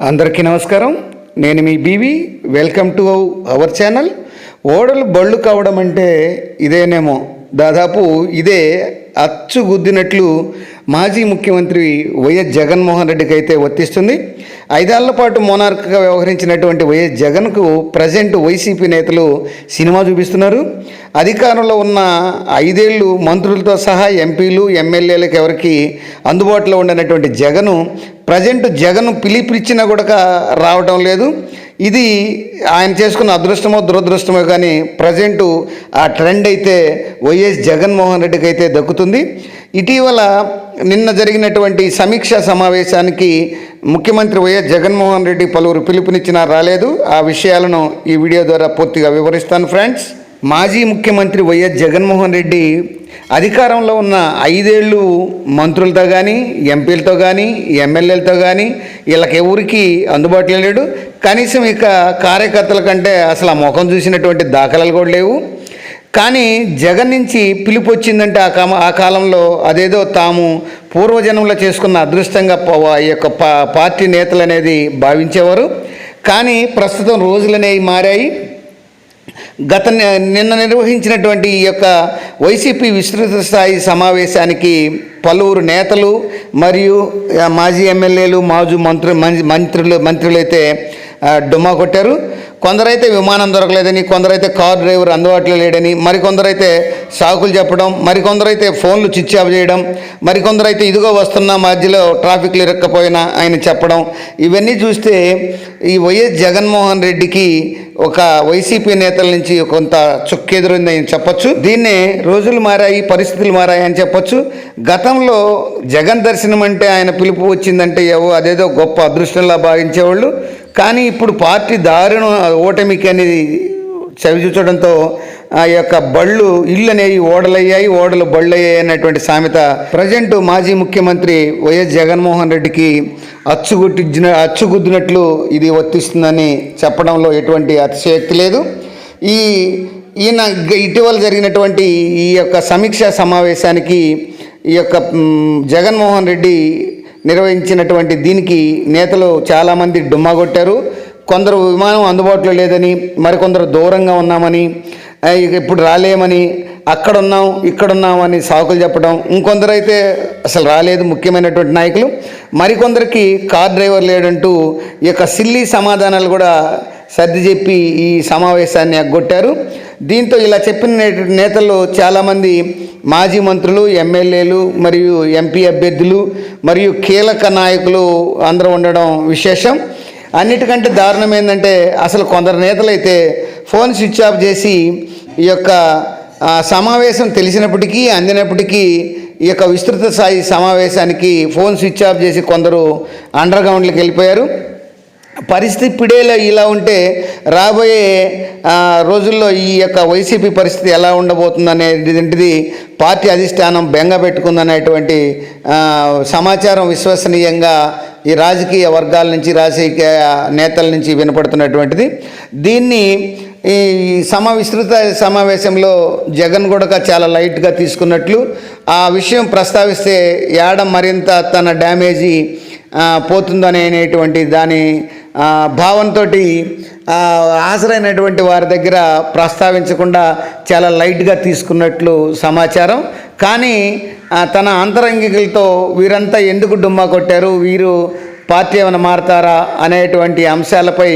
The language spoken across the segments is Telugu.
అందరికీ నమస్కారం. నేను మీ బీవీ. Welcome to our channel. ఓడలు బళ్ళు కావడం అంటే ఇదేనేమో. దాదాపు ఇదే అచ్చుగుద్దినట్లు మాజీ ముఖ్యమంత్రి వైఎస్ జగన్మోహన్ రెడ్డికి అయితే వర్తిస్తుంది. 5 ఏళ్ల పాటు మోనార్క్గా వ్యవహరించినటువంటి వైఎస్ జగన్కు ప్రజెంట్ వైసీపీ నేతలు సినిమా చూపిస్తున్నారు. అధికారంలో ఉన్న 5 ఏళ్ళు మంత్రులతో సహా ఎంపీలు ఎమ్మెల్యేలకు ఎవరికి అందుబాటులో ఉండనటువంటి ప్రజెంట్ జగన్ పిలిపించినా కూడా రావటం లేదు. ఇది ఆయన చేసుకున్న అదృష్టమో దురదృష్టమో కానీ ప్రజెంటు ఆ ట్రెండ్ అయితే వైఎస్ జగన్మోహన్ రెడ్డికి అయితే దక్కుతుంది. ఇటీవల నిన్న జరిగినటువంటి సమీక్షా సమావేశానికి ముఖ్యమంత్రి వైఎస్ జగన్మోహన్ రెడ్డి పలువురు పిలుపునిచ్చినా రాలేదు. ఆ విషయాలను ఈ వీడియో ద్వారా పూర్తిగా వివరిస్తాను ఫ్రెండ్స్. మాజీ ముఖ్యమంత్రి వైఎస్ జగన్మోహన్ రెడ్డి అధికారంలో ఉన్న 5 ఏళ్ళు మంత్రులతో కానీ ఎంపీలతో కానీ ఎమ్మెల్యేలతో కానీ వీళ్ళకి ఎవరికి అందుబాటులో లేడు. కనీసం ఇక కార్యకర్తల కంటే అసలు ఆ ముఖం చూసినటువంటి దాఖలాలు కూడా లేవు. కానీ జగన్ నుంచి పిలుపు వచ్చిందంటే ఆ కాలంలో అదేదో తాము పూర్వజన్మలో చేసుకున్న అదృష్టంగా ఈ యొక్క పార్టీ నేతలు అనేది భావించేవారు. కానీ ప్రస్తుతం రోజులనేవి మారాయి. నిన్న నిర్వహించినటువంటి ఈ యొక్క వైసీపీ విస్తృత స్థాయి సమావేశానికి పలువురు నేతలు మరియు మాజీ ఎమ్మెల్యేలు మంత్రులైతే డుమ్మా కొట్టారు. కొందరైతే విమానం దొరకలేదని, కొందరైతే కార్ డ్రైవర్ అందుబాటులో లేడని, మరికొందరైతే సాకులు చెప్పడం, మరికొందరైతే ఫోన్లు స్విచ్ ఆఫ్ చేయడం, మరికొందరైతే ఇదిగో వస్తున్న మధ్యలో ట్రాఫిక్లు ఇరక్కపోయినా ఆయన చెప్పడం. ఇవన్నీ చూస్తే ఈ వైఎస్ జగన్మోహన్ రెడ్డికి ఒక వైసీపీ నేతల నుంచి కొంత చుక్కెదురుంది అని చెప్పొచ్చు. దీన్నే రోజులు మారాయి, పరిస్థితులు మారాయి అని చెప్పొచ్చు. గతంలో జగన్ దర్శనం అంటే ఆయన పిలుపు వచ్చిందంటే అదేదో గొప్ప అదృష్టంలా భావించేవాళ్ళు. కానీ ఇప్పుడు పార్టీ దారుణ ఓటమికి అనేది చవిచూచడంతో ఆ యొక్క బళ్ళు ఇళ్ళు అనేవి ఓడలయ్యాయి, ఓడలు బళ్ళు అయ్యాయి అన్నటువంటి సామెత ప్రజెంట్ మాజీ ముఖ్యమంత్రి వైఎస్ జగన్మోహన్ రెడ్డికి అచ్చుగుద్దినట్లు ఇది వర్తిస్తుందని చెప్పడంలో ఎటువంటి అతిశయోక్తి లేదు. ఈయన ఇటీవల జరిగినటువంటి ఈ యొక్క సమీక్షా సమావేశానికి ఈ యొక్క జగన్మోహన్ రెడ్డి నిర్వహించినటువంటి దీనికి నేతలు చాలామంది డుమ్మా కొట్టారు. కొందరు విమానం అందుబాటులో లేదని, మరికొందరు దూరంగా ఉన్నామని, ఇప్పుడు రాలేమని, అక్కడున్నాం ఇక్కడున్నామని సాకులు చెప్పడం, ఇంకొందరు అయితే అసలు రాలేదు ముఖ్యమైనటువంటి నాయకులు, మరికొందరికి కార్ డ్రైవర్ లేడంటూ ఈ యొక్క సిల్లీ సమాధానాలు కూడా సర్ది చెప్పి ఈ సమావేశాన్ని ఎగ్గొట్టారు. దీంతో ఇలా చెప్పిన నేతలు చాలామంది మాజీ మంత్రులు, ఎమ్మెల్యేలు మరియు ఎంపీ అభ్యర్థులు మరియు కీలక నాయకులు అందరూ ఉండడం విశేషం. అన్నిటికంటే దారుణం ఏంటంటే అసలు కొందరు నేతలైతే ఫోన్ స్విచ్ ఆఫ్ చేసి ఈ యొక్క సమావేశం తెలిసినప్పటికీ అందినప్పటికీ ఈ యొక్క విస్తృత స్థాయి సమావేశానికి ఫోన్ స్విచ్ ఆఫ్ చేసి కొందరు అండర్ గ్రౌండ్కి వెళ్ళిపోయారు. పరిస్థితి ఇప్పుడేలా ఇలా ఉంటే రాబోయే రోజుల్లో ఈ యొక్క వైసీపీ పరిస్థితి ఎలా ఉండబోతుంది అనేటువంటిది పార్టీ అధిష్టానం బెంగ పెట్టుకుందనేటువంటి సమాచారం విశ్వసనీయంగా ఈ రాజకీయ వర్గాల నుంచి, రాజకీయ నేతల నుంచి వినపడుతున్నటువంటిది. దీన్ని ఈ విస్తృత సమావేశంలో జగన్ కూడా చాలా లైట్గా తీసుకున్నట్లు ఆ విషయం ప్రస్తావిస్తే మరింత తన డ్యామేజీ పోతుందనేటువంటి దాని భావంతో హాజరైనటువంటి వారి దగ్గర ప్రస్తావించకుండా చాలా లైట్గా తీసుకున్నట్లు సమాచారం. కానీ తన అంతరంగికులతో వీరంతా ఎందుకు డుమ్మా కొట్టారు, వీరు పార్టీ ఏమైనా మారతారా అనేటువంటి అంశాలపై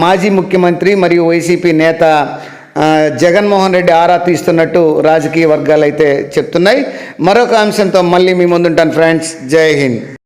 మాజీ ముఖ్యమంత్రి మరియు వైసీపీ నేత జగన్మోహన్ రెడ్డి ఆరా తీస్తున్నట్టు రాజకీయ వర్గాలు అయితే చెప్తున్నాయి. మరొక అంశంతో మళ్ళీ మీ ముందుంటాను ఫ్రెండ్స్. జై హింద్.